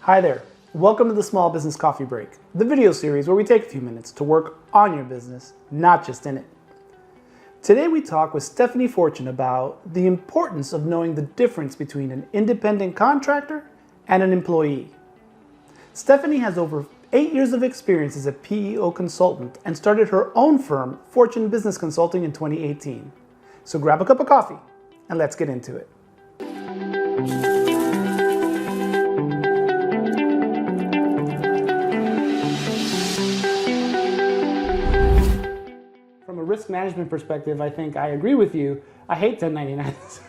Hi there. Welcome to the Small Business Coffee Break, the video series where we take a few minutes to work on your business, not just in it. Today we talk with Stephanie Fortune about the importance of knowing the difference between an independent contractor and an employee. Stephanie has over 8 years of experience as a PEO consultant and started her own firm, Fortune Business Consulting, in 2018. So grab a cup of coffee and let's get into it. From a risk management perspective, I think I agree with you. I hate 1099s.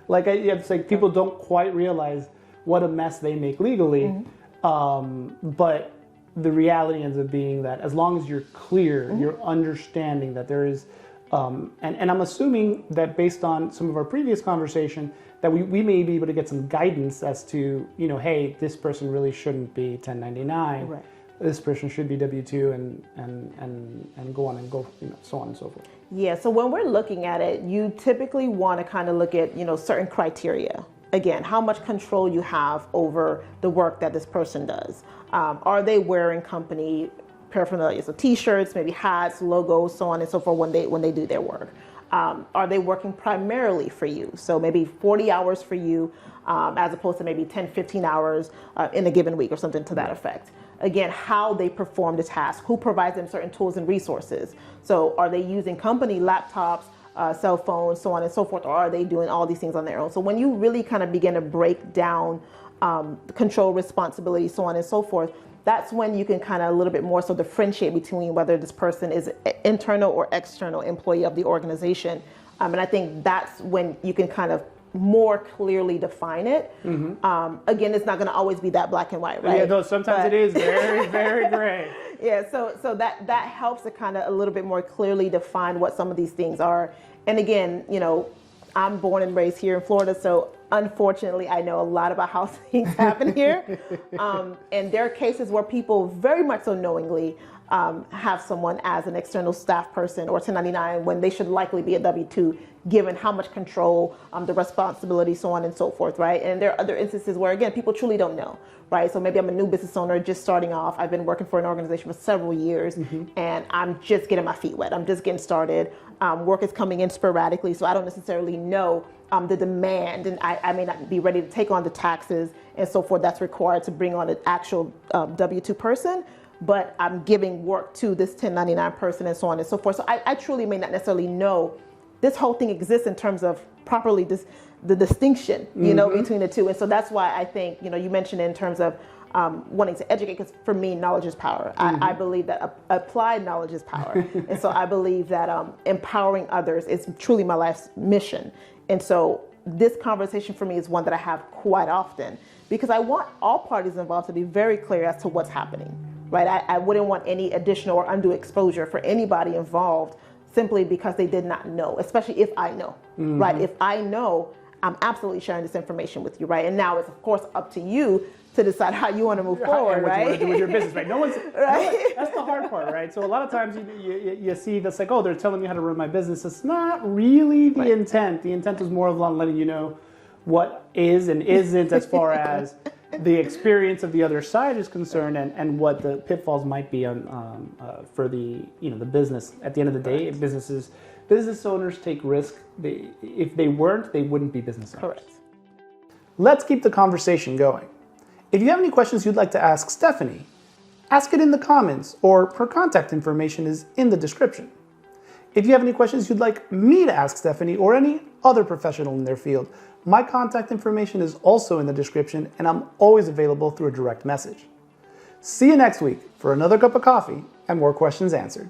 It's like people don't quite realize what a mess they make legally. But the reality ends up being that as long as you're clear, you're understanding that there is, and I'm assuming that based on some of our previous conversation, that we may be able to get some guidance as to, hey, this person really shouldn't be 1099. Right. This person should be W-2 and go on and go, so on and so forth. Yeah, so when we're looking at it, you typically want to kind of look at, certain criteria. Again, how much control you have over the work that this person does. Are they wearing company paraphernalia, so t-shirts, maybe hats, logos, so on and so forth when they do their work? Are they working primarily for you? So maybe 40 hours for you as opposed to maybe 10, 15 hours in a given week or something to that effect. Again, how they perform the task, who provides them certain tools and resources. So are they using company laptops, cell phones, so on and so forth, or are they doing all these things on their own? So when you really kind of begin to break down control, responsibility, so on and so forth, that's when you can kind of a little bit more so differentiate between whether this person is an internal or external employee of the organization. And I think that's when you can kind of more clearly define it. Again, it's not going to always be that black and white, right? Yeah, though sometimes it is very, very gray. Yeah, so that helps to kind of a little bit more clearly define what some of these things are. And again, I'm born and raised here in Florida, so unfortunately, I know a lot about how things happen here. And there are cases where people very much so knowingly have someone as an external staff person or 1099 when they should likely be a W-2, given how much control, the responsibility, so on and so forth, right? And there are other instances where, again, people truly don't know, right? So maybe I'm a new business owner just starting off. I've been working for an organization for several years, and I'm just getting my feet wet. I'm just getting started. Work is coming in sporadically, so I don't necessarily know the demand, and I may not be ready to take on the taxes and so forth that's required to bring on an actual W-2 person, but I'm giving work to this 1099 person and so on and so forth. So I truly may not necessarily know this whole thing exists in terms of properly the distinction, between the two. And so that's why I think, you mentioned in terms of wanting to educate, because for me, knowledge is power. I believe that applied knowledge is power. And so I believe that empowering others is truly my life's mission. And so this conversation for me is one that I have quite often, because I want all parties involved to be very clear as to what's happening, right? I wouldn't want any additional or undue exposure for anybody involved simply because they did not know, especially if I know, right? If I know, I'm absolutely sharing this information with you, right? And now it's, of course, up to you to decide how you want to move forward, right? What you want to do with your business, right? That's the hard part, right? So a lot of times you see that's like, oh, they're telling me how to run my business. It's not really the intent. The intent is more of letting you know what is and isn't as far as the experience of the other side is concerned, and what the pitfalls might be for the the business. At the end of the day, business owners take risk. If they weren't, they wouldn't be business owners. Correct. Let's keep the conversation going. If you have any questions you'd like to ask Stephanie, ask it in the comments, or her contact information is in the description. If you have any questions you'd like me to ask Stephanie or any other professional in their field, my contact information is also in the description, and I'm always available through a direct message. See you next week for another cup of coffee and more questions answered.